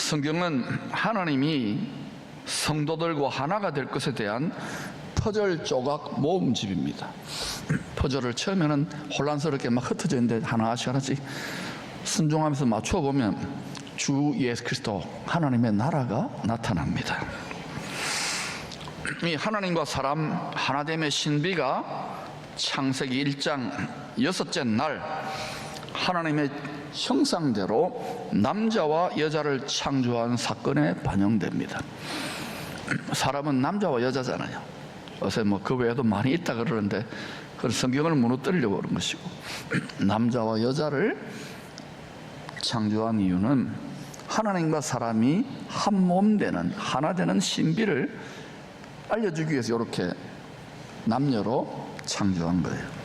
성경은 하나님이 성도들과 하나가 될 것에 대한 퍼즐 조각 모음집입니다. 퍼즐을 처음에는 혼란스럽게 막 흩어져 있는데 하나씩 순종하면서 맞춰보면 주 예수 그리스도 하나님의 나라가 나타납니다. 이 하나님과 사람 하나됨의 신비가 창세기 1장 6째 날 하나님의 형상대로 남자와 여자를 창조한 사건에 반영됩니다. 사람은 남자와 여자잖아요. 요새 그 외에도 많이 있다 그러는데 그 성경을 무너뜨리려고 그런 것이고, 남자와 여자를 창조한 이유는 하나님과 사람이 한 몸 되는 하나 되는 신비를 알려주기 위해서 이렇게 남녀로 창조한 거예요.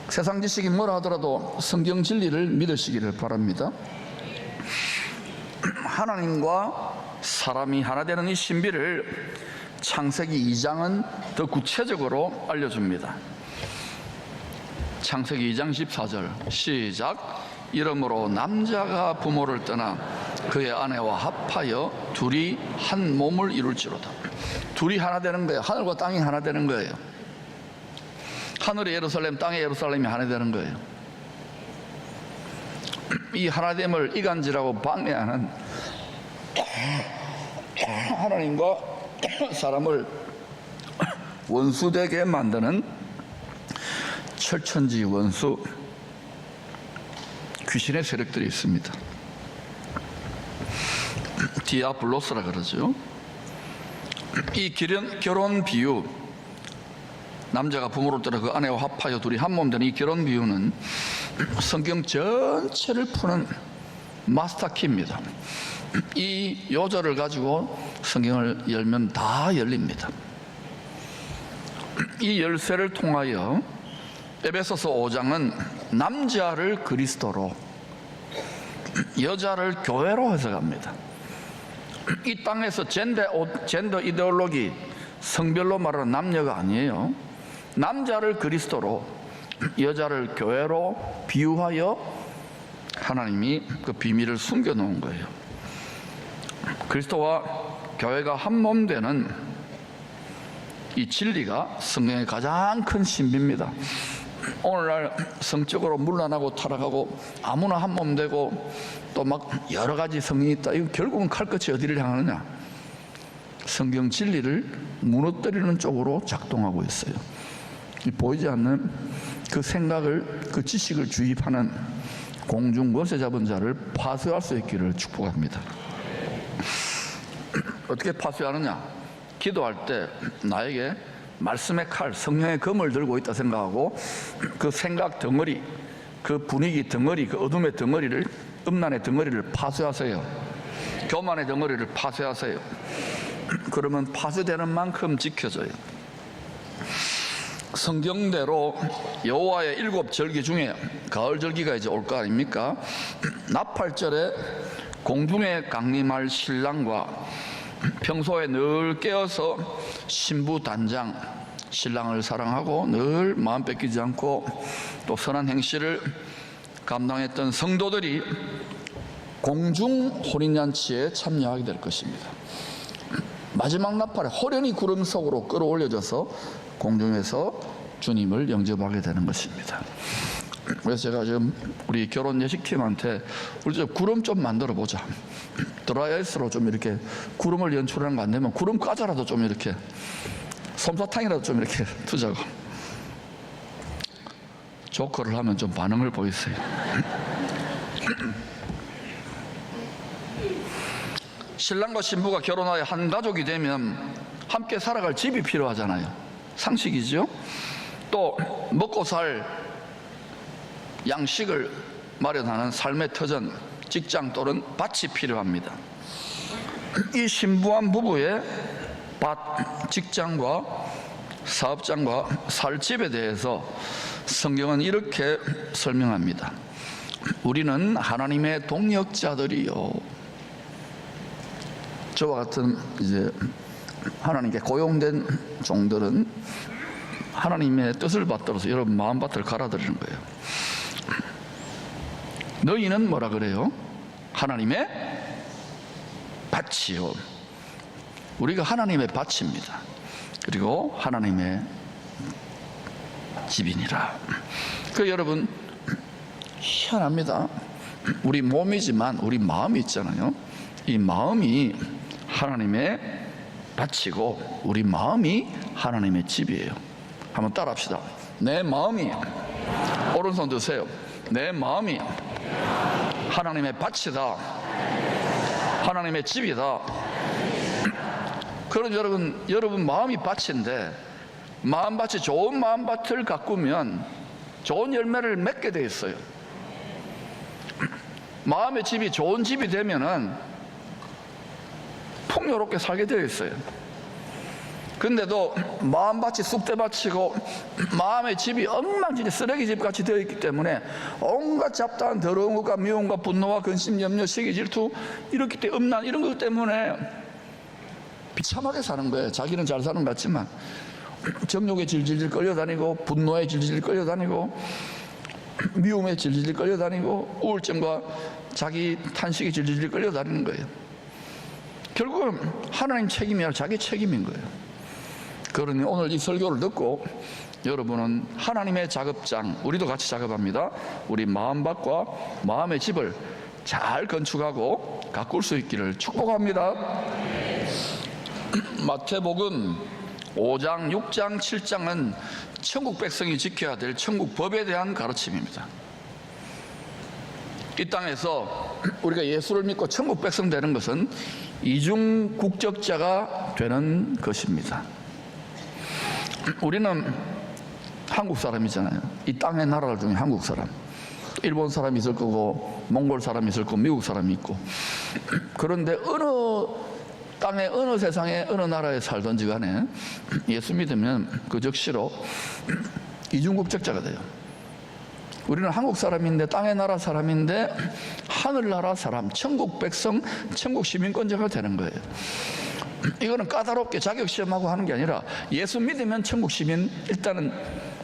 세상 지식이 뭐라 하더라도 성경 진리를 믿으시기를 바랍니다. 하나님과 사람이 하나 되는 이 신비를 창세기 2장은 더 구체적으로 알려줍니다. 창세기 2장 14절 시작. 이러므로 남자가 부모를 떠나 그의 아내와 합하여 둘이 한 몸을 이룰지로다. 둘이 하나 되는 거예요. 하늘과 땅이 하나 되는 거예요. 하늘의 예루살렘, 땅의 예루살렘이 하나 되는 거예요. 이 하나됨을 이간질하고 방해하는 하나님과 사람을 원수되게 만드는 철천지 원수 귀신의 세력들이 있습니다. 디아블로스라 그러죠. 이 결혼 비유, 남자가 부모를 떠나 그 아내와 합하여 둘이 한 몸 되는 이 결혼 비유는 성경 전체를 푸는 마스터키입니다. 이 요절을 가지고 성경을 열면 다 열립니다. 이 열쇠를 통하여 에베소서 5장은 남자를 그리스도로, 여자를 교회로 해석합니다. 이 땅에서 젠더 이데올로기, 성별로 말하는 남녀가 아니에요. 남자를 그리스도로, 여자를 교회로 비유하여 하나님이 그 비밀을 숨겨놓은 거예요. 그리스도와 교회가 한 몸 되는 이 진리가 성경의 가장 큰 신비입니다. 오늘날 성적으로 문란하고 타락하고 아무나 한 몸 되고 또 막 여러 가지 성이 있다. 이거 결국은 칼끝이 어디를 향하느냐? 성경 진리를 무너뜨리는 쪽으로 작동하고 있어요. 보이지 않는 그 생각을, 그 지식을 주입하는 공중 거세 잡은 자를 파쇄할 수 있기를 축복합니다. 어떻게 파쇄하느냐? 기도할 때 나에게 말씀의 칼, 성령의 검을 들고 있다 생각하고 그 생각 덩어리, 그 분위기 덩어리, 그 어둠의 덩어리를, 음란의 덩어리를 파쇄하세요. 교만의 덩어리를 파쇄하세요. 그러면 파쇄되는 만큼 지켜져요. 성경대로 여호와의 7절기 중에 가을 절기가 이제 올 거 아닙니까? 나팔절에 공중에 강림할 신랑과 평소에 늘 깨어서 신부 단장, 신랑을 사랑하고 늘 마음 뺏기지 않고 또 선한 행실을 감당했던 성도들이 공중 혼인잔치에 참여하게 될 것입니다. 마지막 나팔에 호련히 구름 속으로 끌어올려져서 공중에서 주님을 영접하게 되는 것입니다. 그래서 제가 지금 우리 결혼 예식팀한테 우리 좀 구름 좀 만들어 보자. 드라이아이스로 좀 이렇게 구름을 연출하는 거 안 되면 구름 과자라도 좀 이렇게, 솜사탕이라도 좀 이렇게 투자고. 조커를 하면 좀 반응을 보이세요. 신랑과 신부가 결혼하여 한 가족이 되면 함께 살아갈 집이 필요하잖아요. 상식이죠. 또 먹고 살 양식을 마련하는 삶의 터전, 직장 또는 밭이 필요합니다. 이 신부한 부부의 밭, 직장과 사업장과 살 집에 대해서 성경은 이렇게 설명합니다. 우리는 하나님의 동역자들이요. 저와 같은 이제 하나님께 고용된 종들은 하나님의 뜻을 받들어서 여러분 마음밭을 갈아드리는 거예요. 너희는 뭐라 그래요? 하나님의 밭이요. 우리가 하나님의 밭입니다. 그리고 하나님의 집이니라. 그 여러분 희한합니다. 우리 몸이지만 우리 마음이 있잖아요. 이 마음이 하나님의 밭이고 우리 마음이 하나님의 집이에요. 한번 따라합시다. 내 마음이, 오른손 드세요. 내 마음이 하나님의 밭이다. 하나님의 집이다. 그럼 여러분 마음이 밭인데 마음밭이 좋은 마음밭을 가꾸면 좋은 열매를 맺게 돼 있어요. 마음의 집이 좋은 집이 되면은 풍요롭게 살게 되어 있어요. 근데도 마음밭이 쑥대밭이고 마음의 집이 엉망진창 쓰레기집 같이 되어 있기 때문에 온갖 잡다한 더러운 것과 미움과 분노와 근심, 염려, 시기, 질투 이렇기 때문에 음란 이런 것 때문에 비참하게 사는 거예요. 자기는 잘 사는 것 같지만 정욕에 질질질 끌려다니고 분노에 질질질 끌려다니고 미움에 질질질 끌려다니고 우울증과 자기 탄식에 질질질 끌려다니는 거예요. 결국은 하나님 책임이 아니라 자기 책임인 거예요. 그러니 오늘 이 설교를 듣고 여러분은 하나님의 작업장, 우리도 같이 작업합니다. 우리 마음밭과 마음의 집을 잘 건축하고 가꿀 수 있기를 축복합니다. 마태복음 5장, 6장, 7장은 천국 백성이 지켜야 될 천국 법에 대한 가르침입니다. 이 땅에서 우리가 예수를 믿고 천국 백성 되는 것은 이중 국적자가 되는 것입니다. 우리는 한국 사람이잖아요. 이 땅의 나라 중에 한국 사람, 일본 사람이 있을 거고 몽골 사람이 있을 거고 미국 사람이 있고, 그런데 어느 땅에 어느 세상에 어느 나라에 살든지 간에 예수 믿으면 그 즉시로 이중국적자가 돼요. 우리는 한국 사람인데 땅의 나라 사람인데 하늘나라 사람, 천국 백성, 천국 시민권자가 되는 거예요. 이거는 까다롭게 자격시험하고 하는 게 아니라 예수 믿으면 천국 시민 일단은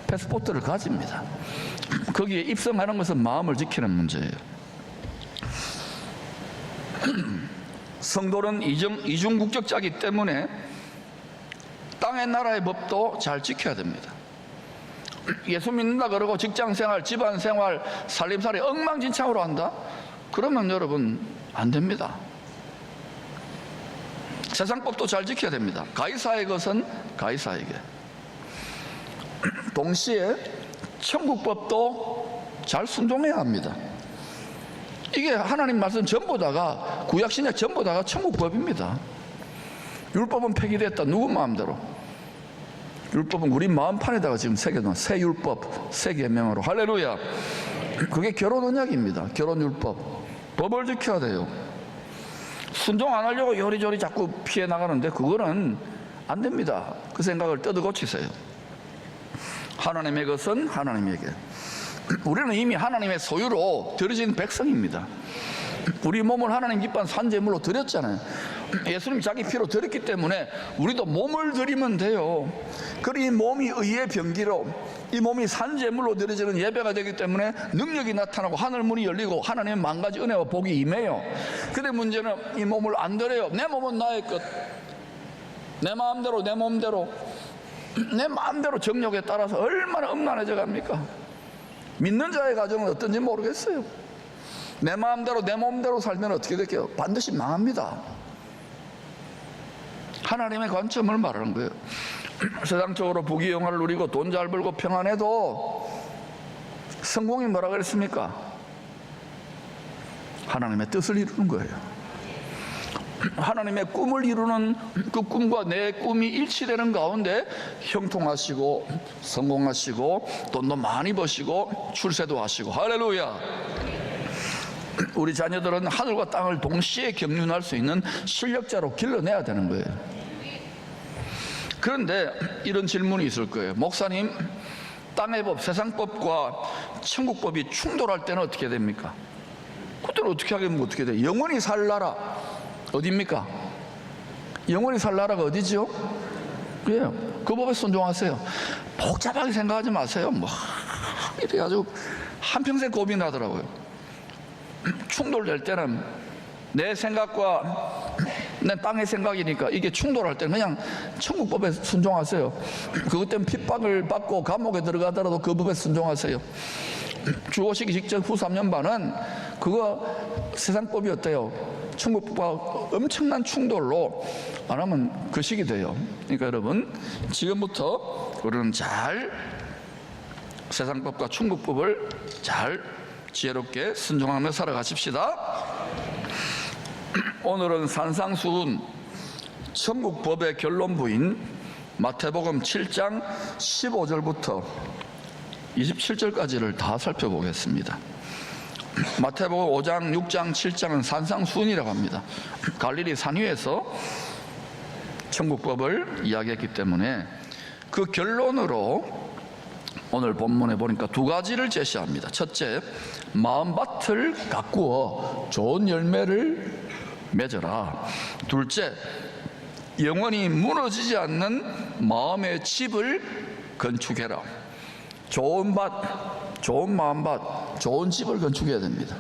패스포트를 가집니다. 거기에 입성하는 것은 마음을 지키는 문제예요. 성도는 이중국적자이기 때문에 땅의 나라의 법도 잘 지켜야 됩니다. 예수 믿는다 그러고 직장생활, 집안생활, 살림살이 엉망진창으로 한다? 그러면 여러분 안 됩니다. 세상법도 잘 지켜야 됩니다. 가이사의 것은 가이사에게, 동시에 천국법도 잘 순종해야 합니다. 이게 하나님 말씀 전부 다가, 구약신약 전부 다가 천국법입니다. 율법은 폐기됐다. 누구 마음대로. 율법은 우리 마음판에다가 지금 새겨놓은 새 율법, 새 계명으로. 할렐루야. 그게 결혼 언약입니다. 결혼 율법. 법을 지켜야 돼요. 순종 안 하려고 요리조리 자꾸 피해 나가는데 그거는 안 됩니다. 그 생각을 뜯어고치세요. 하나님의 것은 하나님에게. 우리는 이미 하나님의 소유로 드려진 백성입니다. 우리 몸을 하나님 기뻐한 산제물로 드렸잖아요. 예수님이 자기 피로 드렸기 때문에 우리도 몸을 드리면 돼요. 그리고 이 몸이 의의 병기로, 이 몸이 산제물로 드려지는 예배가 되기 때문에 능력이 나타나고 하늘 문이 열리고 하나님의 만가지 은혜와 복이 임해요. 근데 문제는 이 몸을 안 드려요. 내 몸은 나의 것, 내 마음대로, 내 몸대로, 내 마음대로 정욕에 따라서 얼마나 음란해져 갑니까? 믿는 자의 가정은 어떤지 모르겠어요. 내 마음대로 내 몸대로 살면 어떻게 될게요? 반드시 망합니다. 하나님의 관점을 말하는 거예요. 세상적으로 부귀영화를 누리고 돈 잘 벌고 평안해도 성공이 뭐라 그랬습니까? 하나님의 뜻을 이루는 거예요. 하나님의 꿈을 이루는 그 꿈과 내 꿈이 일치되는 가운데 형통하시고 성공하시고 돈도 많이 버시고 출세도 하시고. 할렐루야. 우리 자녀들은 하늘과 땅을 동시에 경륜할 수 있는 실력자로 길러내야 되는 거예요. 그런데 이런 질문이 있을 거예요. 목사님, 땅의 법, 세상법과 천국법이 충돌할 때는 어떻게 됩니까? 그때는 어떻게 하겠면 어떻게 돼요? 영원히 살 나라 어디입니까? 영원히 살 나라가 어디죠? 그래요. 그 법에 순종하세요. 복잡하게 생각하지 마세요. 뭐 이래 가지고 한평생 고민하더라고요. 충돌될 때는 내 생각과 내 땅의 생각이니까 이게 충돌할 때는 그냥 천국법에 순종하세요. 그것 때문에 핍박을 받고 감옥에 들어가더라도 그 법에 순종하세요. 주 오시기 직전 후 3년 반은 그거 세상법이 어때요? 천국법과 엄청난 충돌로 안 하면 거식이 돼요. 그러니까 여러분, 지금부터 우리는 잘 세상법과 천국법을 잘 지혜롭게 순종하며 살아가십시다. 오늘은 산상수훈 천국법의 결론부인 마태복음 7장 15절부터 27절까지를 다 살펴보겠습니다. 마태복음 5장, 6장, 7장은 산상수훈이라고 합니다. 갈릴리 산 위에서 천국법을 이야기했기 때문에 그 결론으로 오늘 본문에 보니까 두 가지를 제시합니다. 첫째, 마음밭을 가꾸어 좋은 열매를 맺어라. 둘째, 영원히 무너지지 않는 마음의 집을 건축해라. 좋은 밭, 좋은 마음밭, 좋은 집을 건축해야 됩니다.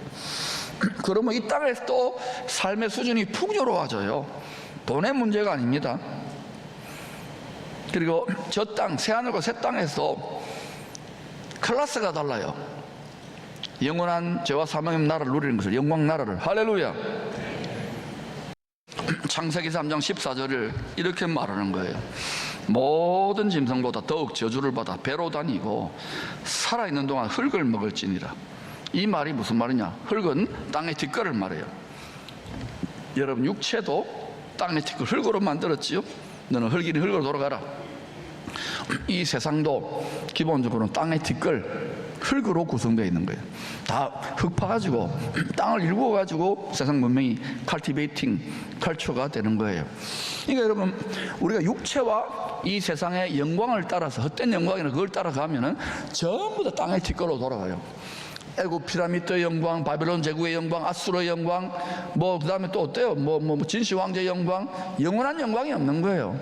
그러면 이 땅에서 또 삶의 수준이 풍요로워져요. 돈의 문제가 아닙니다. 그리고 저 땅, 새하늘과 새 땅에서 클래스가 달라요. 영원한 죄와 사망의 나라를 누리는 것을, 영광 나라를. 할렐루야. 창세기 3장 14절을 이렇게 말하는 거예요. 모든 짐승보다 더욱 저주를 받아 배로 다니고 살아있는 동안 흙을 먹을지니라. 이 말이 무슨 말이냐? 흙은 땅의 뒷거를 말해요. 여러분, 육체도 땅의 뒷거, 흙으로 만들었지요. 너는 흙이니 흙으로 돌아가라. 이 세상도 기본적으로 땅의 뒷걸, 흙으로 구성되어 있는 거예요. 다 흙 파가지고 땅을 일구어가지고 세상 문명이 칼티베이팅 컬처가 되는 거예요. 그러니까 여러분, 우리가 육체와 이 세상의 영광을 따라서, 헛된 영광이나 그걸 따라가면은 전부 다 땅의 뒷걸로 돌아가요. 애굽 피라미드의 영광, 바벨론 제국의 영광, 아수르의 영광, 그 다음에 또 어때요? 진시 왕제의 영광, 영원한 영광이 없는 거예요.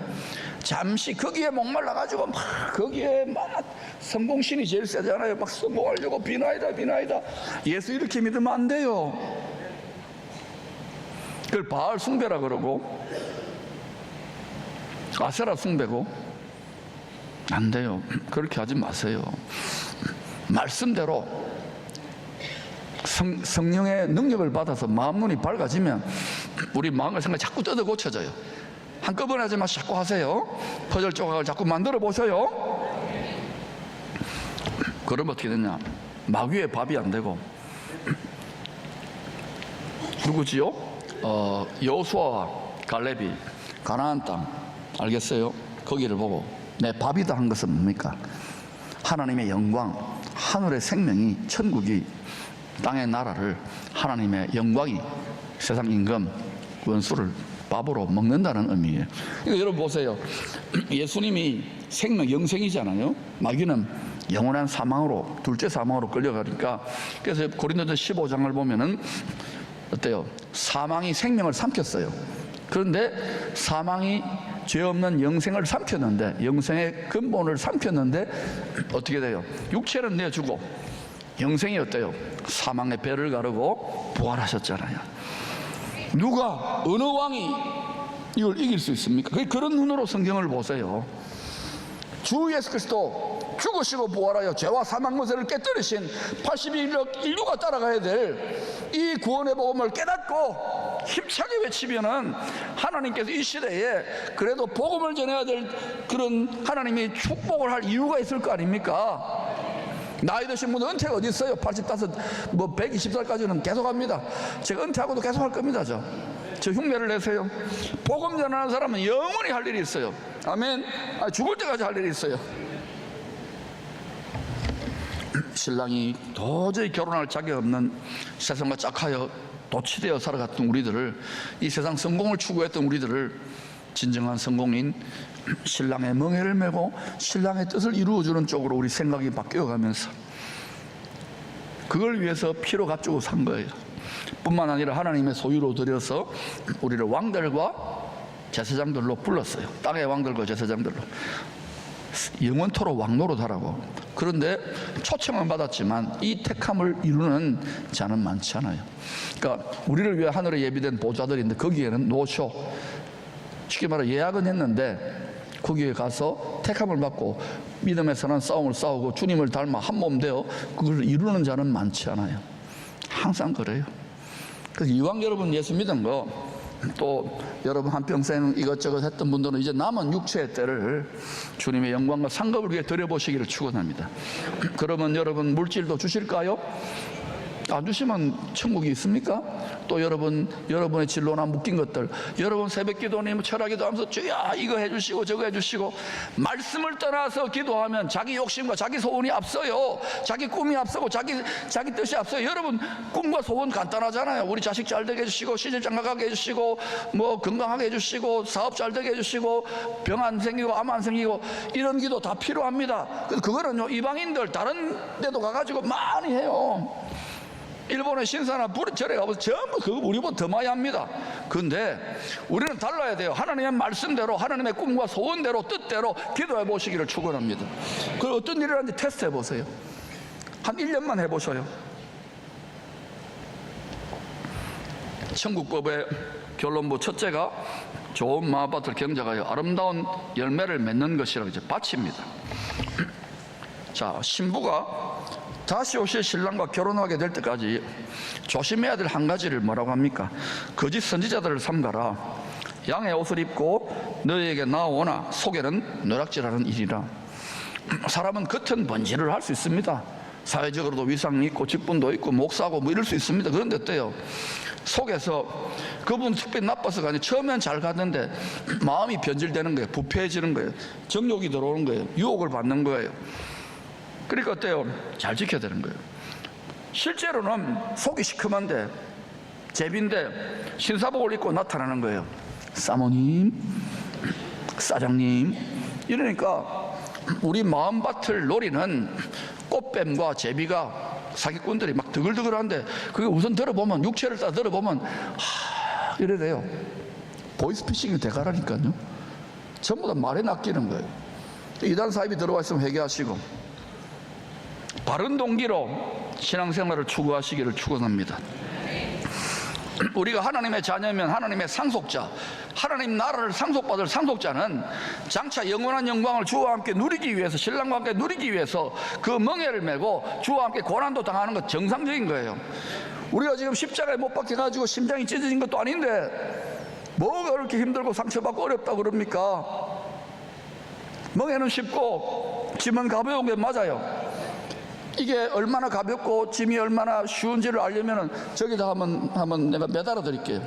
잠시 거기에 목말라가지고 막 거기에 막 성공신이 제일 세잖아요. 막 성공하려고 비나이다. 예수 이렇게 믿으면 안 돼요. 그걸 바알 숭배라 그러고 아세라 숭배고 안 돼요. 그렇게 하지 마세요. 말씀대로 성령의 능력을 받아서 마음 눈이 밝아지면 우리 마음과 생각이 자꾸 뜯어 고쳐져요. 한꺼번에 하지 마시고 자꾸 하세요. 퍼즐 조각을 자꾸 만들어 보셔요. 그러면 어떻게 되냐? 마귀의 밥이 안 되고 누구지요? 여호수아와 갈렙이 가나안 땅 알겠어요? 거기를 보고 내 밥이다 한 것은 뭡니까? 하나님의 영광, 하늘의 생명이, 천국이, 땅의 나라를, 하나님의 영광이 세상 임금 원수를 밥으로 먹는다는 의미예요. 그러니까 여러분 보세요. 예수님이 생명, 영생이잖아요. 마귀는 영원한 사망으로, 둘째 사망으로 끌려가니까, 그래서 고린도전 15장을 보면은 어때요? 사망이 생명을 삼켰어요. 그런데 사망이 죄 없는 영생을 삼켰는데, 영생의 근본을 삼켰는데 어떻게 돼요? 육체는 내주고 영생이 어때요? 사망의 배를 가르고 부활하셨잖아요. 누가, 어느 왕이 이걸 이길 수 있습니까? 그런 눈으로 성경을 보세요. 주 예수 그리스도 죽으시고 부활하여 죄와 사망 권세를 깨뜨리신 81억 인류가 따라가야 될 이 구원의 복음을 깨닫고 힘차게 외치면은 하나님께서 이 시대에 그래도 복음을 전해야 될 그런 하나님이 축복을 할 이유가 있을 거 아닙니까? 나이 드신 분은 은퇴가 어디 있어요? 85, 120살까지는 계속 합니다. 제가 은퇴하고도 계속 할 겁니다. 저 흉내를 내세요. 복음 전하는 사람은 영원히 할 일이 있어요. 아멘. 죽을 때까지 할 일이 있어요. 신랑이 도저히 결혼할 자격 없는 세상과 짝하여 도취되어 살아갔던 우리들을, 이 세상 성공을 추구했던 우리들을 진정한 성공인 신랑의 멍에를 메고 신랑의 뜻을 이루어주는 쪽으로 우리 생각이 바뀌어가면서 그걸 위해서 피로 값주고 산 거예요. 뿐만 아니라 하나님의 소유로 들여서 우리를 왕들과 제사장들로 불렀어요. 땅의 왕들과 제사장들로 영원토록 왕노릇하라고. 그런데 초청은 받았지만 이 택함을 이루는 자는 많지 않아요. 그러니까 우리를 위해 하늘에 예비된 보좌들인데 거기에는 노쇼, 쉽게 말해 예약은 했는데 거기에 가서 택함을 받고 믿음의 선한 싸움을 싸우고 주님을 닮아 한 몸 되어 그걸 이루는 자는 많지 않아요. 항상 그래요. 그래서 이왕 여러분 예수 믿은 거, 또 여러분 한평생 이것저것 했던 분들은 이제 남은 육체의 때를 주님의 영광과 상급을 위해 드려보시기를 축원합니다. 그러면 여러분 물질도 주실까요? 안 주시면 천국이 있습니까? 또 여러분의 진로나 묶인 것들, 여러분 새벽 기도님 철학기도 하면서 주야 이거 해주시고 저거 해주시고, 말씀을 떠나서 기도하면 자기 욕심과 자기 소원이 앞서요. 자기 꿈이 앞서고 자기 뜻이 앞서요. 여러분 꿈과 소원 간단하잖아요. 우리 자식 잘 되게 해주시고, 시집 장가 가게 해주시고, 뭐 건강하게 해주시고, 사업 잘 되게 해주시고, 병 안 생기고 암 안 생기고, 이런 기도 다 필요합니다. 그거는요 이방인들 다른 데도 가가지고 많이 해요. 일본의 신사나 절에 가보면 전부 그거 우리보다 더 많이 합니다. 그런데 우리는 달라야 돼요. 하나님의 말씀대로, 하나님의 꿈과 소원대로, 뜻대로 기도해 보시기를 축원합니다. 그 어떤 일을 하는지 테스트 해보세요. 한 1년만 해보셔요. 천국법의 결론부 첫째가 좋은 마음밭을 경작하여 아름다운 열매를 맺는 것이라고 이제 밭입니다. 자, 신부가 다시 오실 신랑과 결혼하게 될 때까지 조심해야 될 한 가지를 뭐라고 합니까? 거짓 선지자들을 삼가라. 양의 옷을 입고 너희에게 나오나 속에는 노략질하는 일이라. 사람은 겉은 번지를 할 수 있습니다. 사회적으로도 위상이 있고 직분도 있고 목사고 뭐 이럴 수 있습니다. 그런데 어때요? 속에서 그분 특별히 나빠서가 아니라 처음엔 잘 갔는데 마음이 변질되는 거예요. 부패해지는 거예요. 정욕이 들어오는 거예요. 유혹을 받는 거예요. 그러니까 어때요? 잘 지켜야 되는 거예요. 실제로는 속이 시커먼데 제비인데 신사복을 입고 나타나는 거예요. 사모님, 사장님, 이러니까 우리 마음밭을 노리는 꽃뱀과 제비가 사기꾼들이 막 드글드글한데, 그게 우선 들어보면, 육체를 따라 들어보면 이래 돼요. 보이스피싱이 돼가라니까요. 전부 다 말에 낚이는 거예요. 이단 사입이 들어와 있으면 회개하시고 바른 동기로 신앙생활을 추구하시기를 축원합니다. 우리가 하나님의 자녀면 하나님의 상속자, 하나님 나라를 상속받을 상속자는 장차 영원한 영광을 주와 함께 누리기 위해서, 신랑과 함께 누리기 위해서 그 멍에를 메고 주와 함께 고난도 당하는 것 정상적인 거예요. 우리가 지금 십자가에 못 박혀가지고 심장이 찢어진 것도 아닌데 뭐가 그렇게 힘들고 상처받고 어렵다고 그럽니까? 멍에는 쉽고 짐은 가벼운 게 맞아요. 이게 얼마나 가볍고 짐이 얼마나 쉬운지를 알려면 저기다 한번 내가 매달아 드릴게요.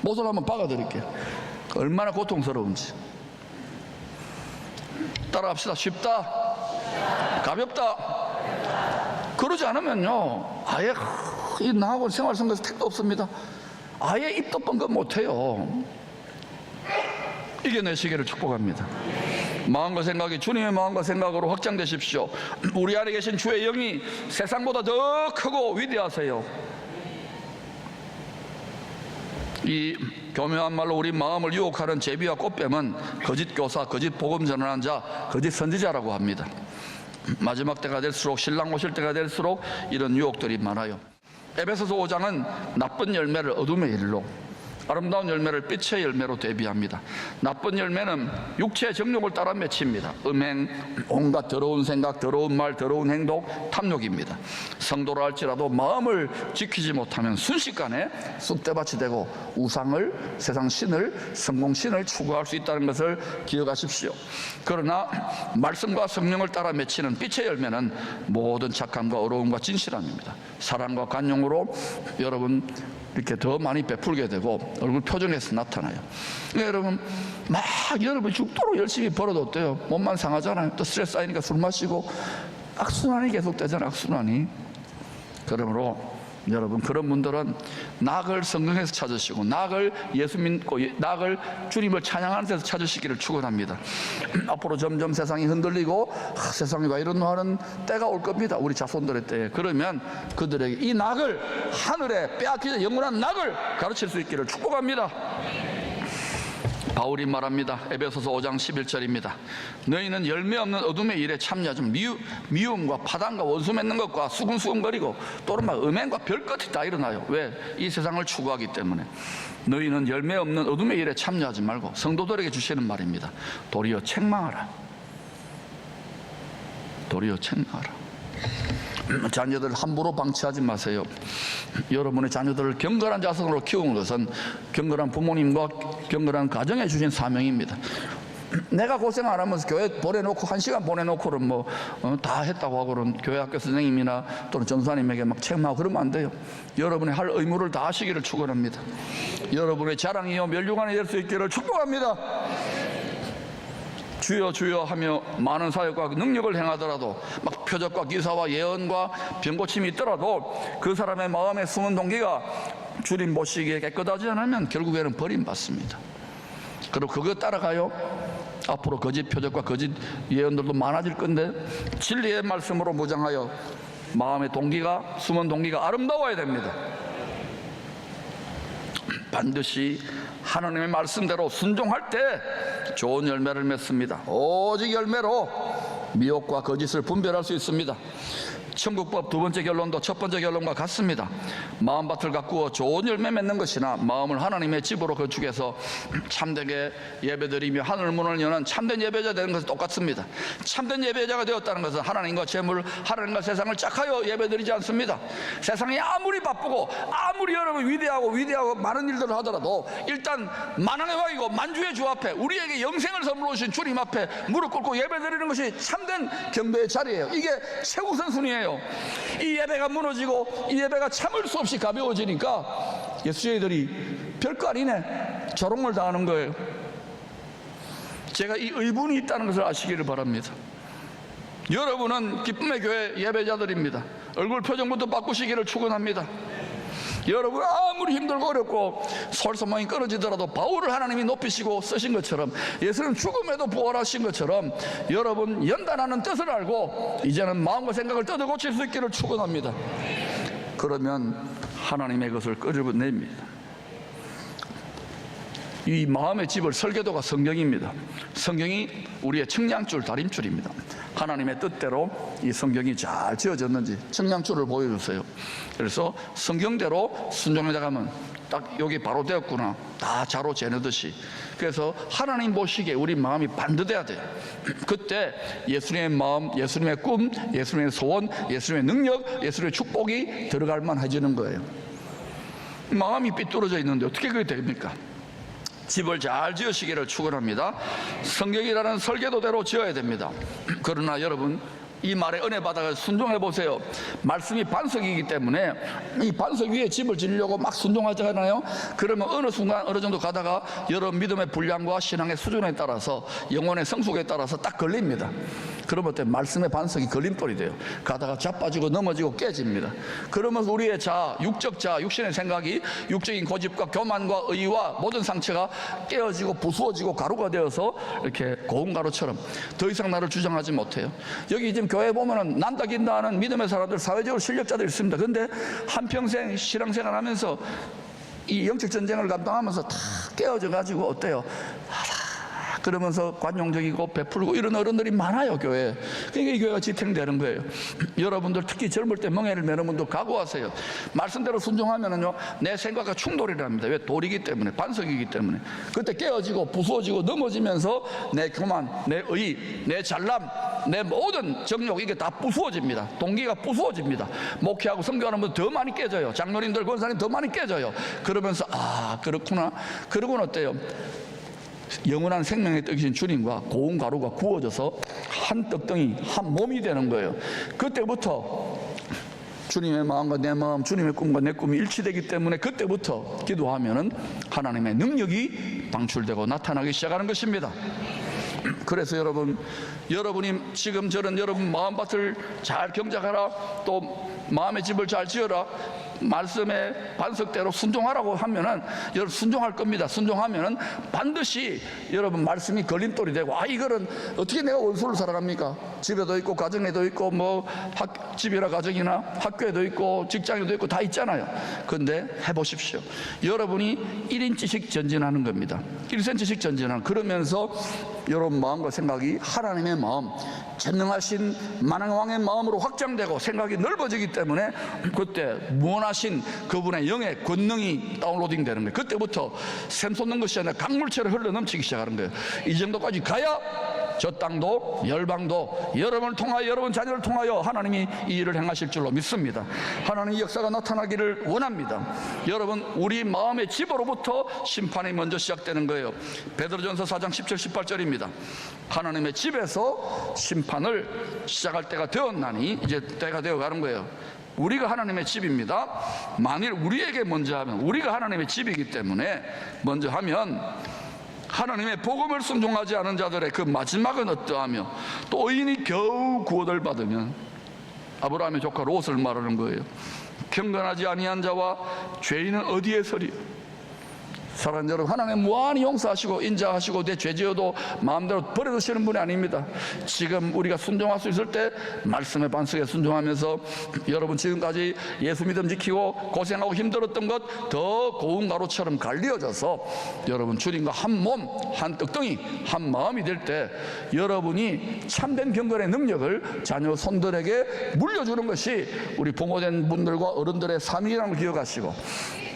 못을 한번 박아 드릴게요. 얼마나 고통스러운지. 따라합시다. 쉽다, 가볍다. 그러지 않으면요 아예 나하고 생활선거에서 택도 없습니다. 아예 입도 뻥긋 못해요. 이겨내시기를 축복합니다. 마음과 생각이 주님의 마음과 생각으로 확장되십시오. 우리 안에 계신 주의 영이 세상보다 더 크고 위대하세요. 이 교묘한 말로 우리 마음을 유혹하는 제비와 꽃뱀은 거짓 교사, 거짓 복음 전하는 자, 거짓 선지자라고 합니다. 마지막 때가 될수록, 신랑 오실 때가 될수록 이런 유혹들이 많아요. 에베소서 5장은 나쁜 열매를 어둠의 일로, 아름다운 열매를 빛의 열매로 대비합니다. 나쁜 열매는 육체의 정욕을 따라 맺힙니다. 음행, 온갖 더러운 생각, 더러운 말, 더러운 행동, 탐욕입니다. 성도라 할지라도 마음을 지키지 못하면 순식간에 쑥대밭이 되고 우상을, 세상 신을, 성공 신을 추구할 수 있다는 것을 기억하십시오. 그러나 말씀과 성령을 따라 맺히는 빛의 열매는 모든 착함과 어려움과 진실함입니다. 사랑과 관용으로 여러분 이렇게 더 많이 베풀게 되고 얼굴 표정에서 나타나요. 그러니까 여러분 막 여러분 죽도록 열심히 벌어뒀대요. 몸만 상하잖아요. 또 스트레스 쌓이니까 술 마시고 악순환이 계속되잖아요. 악순환이. 그러므로 여러분 그런 분들은 낙을 성경에서 찾으시고 낙을 예수 믿고 낙을 주님을 찬양하는 데서 찾으시기를 축원합니다. 앞으로 점점 세상이 흔들리고 세상이 왜 이러노 하는 때가 올 겁니다. 우리 자손들의 때에. 그러면 그들에게 이 낙을, 하늘에 빼앗기는 영원한 낙을 가르칠 수 있기를 축복합니다. 바울이 말합니다. 에베소서 5장 11절입니다. 너희는 열매 없는 어둠의 일에 참여하지 미움과 파단과 원수 맺는 것과 수근수근거리고 또는 막 음행과 별것이 다 일어나요. 왜? 이 세상을 추구하기 때문에. 너희는 열매 없는 어둠의 일에 참여하지 말고, 성도들에게 주시는 말입니다. 도리어 책망하라. 도리어 책망하라. 자녀들을 함부로 방치하지 마세요. 여러분의 자녀들을 경건한 자손으로 키우는 것은 경건한 부모님과 경건한 가정에 주신 사명입니다. 내가 고생 안 하면서 교회 보내놓고 1시간 보내놓고는 다 했다고 하고는 교회 학교 선생님이나 또는 전사님에게 막 책망하고 그러면 안 돼요. 여러분이 할 의무를 다 하시기를 축원합니다. 여러분의 자랑이요 멸류관이 될 수 있기를 축복합니다. 주여 주여 하며 많은 사역과 능력을 행하더라도 막 표적과 기사와 예언과 병고침이 있더라도 그 사람의 마음에 숨은 동기가 주님 보시기에 깨끗하지 않으면 결국에는 버림받습니다. 그리고 그거 따라가요. 앞으로 거짓 표적과 거짓 예언들도 많아질 건데 진리의 말씀으로 무장하여 마음의 동기가, 숨은 동기가 아름다워야 됩니다. 반드시 하나님의 말씀대로 순종할 때 좋은 열매를 맺습니다. 오직 열매로 미혹과 거짓을 분별할 수 있습니다. 천국법 두 번째 결론도 첫 번째 결론과 같습니다. 마음밭을 가꾸어 좋은 열매 맺는 것이나 마음을 하나님의 집으로 건축해서 참되게 예배드리며 하늘 문을 여는 참된 예배자 되는 것은 똑같습니다. 참된 예배자가 되었다는 것은 하나님과 재물, 하나님과 세상을 짝하여 예배드리지 않습니다. 세상이 아무리 바쁘고 아무리 여러분 위대하고 많은 일들을 하더라도 일단 만왕의 왕이고 만주의 주 앞에 우리에게 영생을 선물로 주신 주님 앞에 무릎 꿇고 예배드리는 것이 참된 경배의 자리예요. 이게 최우선순위예요. 이 예배가 무너지고 이 예배가 참을 수 없이 가벼워지니까 예수쟁이들이 별거 아니네 조롱을 당하는 거예요. 제가 이 의분이 있다는 것을 아시기를 바랍니다. 여러분은 기쁨의 교회 예배자들입니다. 얼굴 표정부터 바꾸시기를 축원합니다. 여러분 아무리 힘들고 어렵고 솔선망이 끊어지더라도 바울을 하나님이 높이시고 쓰신 것처럼 예수는 죽음에도 부활하신 것처럼 여러분 연단하는 뜻을 알고 이제는 마음과 생각을 뜯어 고칠 수 있기를 축원합니다. 그러면 하나님의 것을 끄집어냅니다. 이 마음의 집을 설계도가 성경입니다. 성경이 우리의 측량줄, 다림줄입니다. 하나님의 뜻대로 이 성경이 잘 지어졌는지 측량줄을 보여주세요. 그래서 성경대로 순종해 나가면 딱 여기 바로 되었구나, 다 자로 재느듯이. 그래서 하나님 보시기에 우리 마음이 반듯해야 돼요. 그때 예수님의 마음, 예수님의 꿈, 예수님의 소원, 예수님의 능력, 예수님의 축복이 들어갈 만해지는 거예요. 마음이 삐뚤어져 있는데 어떻게 그게 됩니까? 집을 잘 지으시기를 축원합니다. 성경이라는 설계도대로 지어야 됩니다. 그러나 여러분 이 말에 은혜 받아서 순종해 보세요. 말씀이 반석이기 때문에 이 반석 위에 집을 지으려고 막 순종하잖아요. 그러면 어느 순간 어느 정도 가다가 여러분 믿음의 분량과 신앙의 수준에 따라서 영혼의 성숙에 따라서 딱 걸립니다. 그러면 그때 말씀의 반석이 걸림돌이 돼요. 가다가 자빠지고 넘어지고 깨집니다. 그러면서 우리의 자아, 육적 자아, 육신의 생각이 육적인 고집과 교만과 의와 모든 상처가 깨어지고 부수어지고 가루가 되어서 이렇게 고운 가루처럼 더 이상 나를 주장하지 못해요. 여기 지금 교회 보면은 난다 긴다 하는 믿음의 사람들, 사회적으로 실력자들 있습니다. 그런데 한평생 신앙생활 하면서 이 영적 전쟁을 감당하면서 다 깨어져 가지고 어때요? 그러면서 관용적이고 베풀고 이런 어른들이 많아요, 교회에. 그러니까 이 교회가 지탱되는 거예요. 여러분들 특히 젊을 때 멍해를 메는 분들 각오하세요. 말씀대로 순종하면은요, 내 생각과 충돌이랍니다. 왜? 돌이기 때문에, 반석이기 때문에. 그때 깨어지고 부수어지고 넘어지면서 내 교만, 내 의, 내 잘남, 내 모든 정욕, 이게 다 부수어집니다. 동기가 부수어집니다. 목회하고 선교하는 분들 더 많이 깨져요. 장로님들, 권사님 더 많이 깨져요. 그러면서 아, 그렇구나. 그러고는 어때요? 영원한 생명의 떡이신 주님과 고운 가루가 구워져서 한 떡덩이, 한 몸이 되는 거예요. 그때부터 주님의 마음과 내 마음, 주님의 꿈과 내 꿈이 일치되기 때문에 그때부터 기도하면은 하나님의 능력이 방출되고 나타나기 시작하는 것입니다. 그래서 여러분이 지금 저런 여러분 마음밭을 잘 경작하라, 또 마음의 집을 잘 지어라. 말씀의 반석대로 순종하라고 하면은 여러분 순종할 겁니다. 순종하면은 반드시 여러분 말씀이 걸림돌이 되고, 이거는 어떻게 내가 원수를 살아갑니까? 집에도 있고 가정에도 있고 뭐 집이나 가정이나 학교에도 있고 직장에도 있고 다 있잖아요. 근데 해보십시오. 여러분이 1인치씩 전진하는 겁니다. 1cm씩 전진하는. 그러면서 여러분 마음과 생각이 하나님의 마음, 전능하신 만왕의 마음으로 확장되고 생각이 넓어지기 때문에 그때 무한하신 그분의 영의 권능이 다운로딩 되는 거예요. 그때부터 샘솟는 것이 아니라 강물처럼 흘러넘치기 시작하는 거예요. 이 정도까지 가야 저 땅도 열방도 여러분을 통하여, 여러분 자녀를 통하여 하나님이 이 일을 행하실 줄로 믿습니다. 하나님의 역사가 나타나기를 원합니다. 여러분, 우리 마음의 집으로부터 심판이 먼저 시작되는 거예요. 베드로전서 4장 17, 18절입니다. 하나님의 집에서 심판을 시작할 때가 되었나니, 이제 때가 되어가는 거예요. 우리가 하나님의 집입니다. 만일 우리에게 먼저 하면, 우리가 하나님의 집이기 때문에 먼저 하면 하나님의 복음을 순종하지 않은 자들의 그 마지막은 어떠하며, 또 의인이 겨우 구원을 받으면, 아브라함의 조카 롯을 말하는 거예요. 경건하지 아니한 자와 죄인은 어디에 서리? 사랑하는 여러분, 하나님 무한히 용서하시고 인자하시고 내 죄지어도 마음대로 버려두시는 분이 아닙니다. 지금 우리가 순종할 수 있을 때 말씀의 반석에 순종하면서 여러분 지금까지 예수 믿음 지키고 고생하고 힘들었던 것 더 고운 가루처럼 갈리어져서 여러분 주님과 한 몸, 한 떡덩이, 한 마음이 될 때 여러분이 참된 경건의 능력을 자녀 손들에게 물려주는 것이 우리 부모된 분들과 어른들의 삶이라는 걸 기억하시고,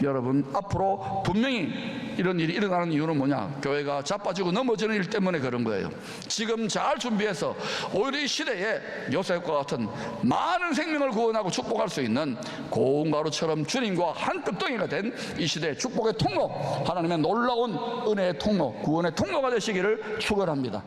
여러분 앞으로 분명히 이런 일이 일어나는 이유는 뭐냐? 교회가 자빠지고 넘어지는 일 때문에 그런 거예요. 지금 잘 준비해서 오히려 이 시대에 요셉과 같은 많은 생명을 구원하고 축복할 수 있는 고운 가루처럼 주님과 한 떡덩이가 된 이 시대의 축복의 통로, 하나님의 놀라운 은혜의 통로, 구원의 통로가 되시기를 축원합니다.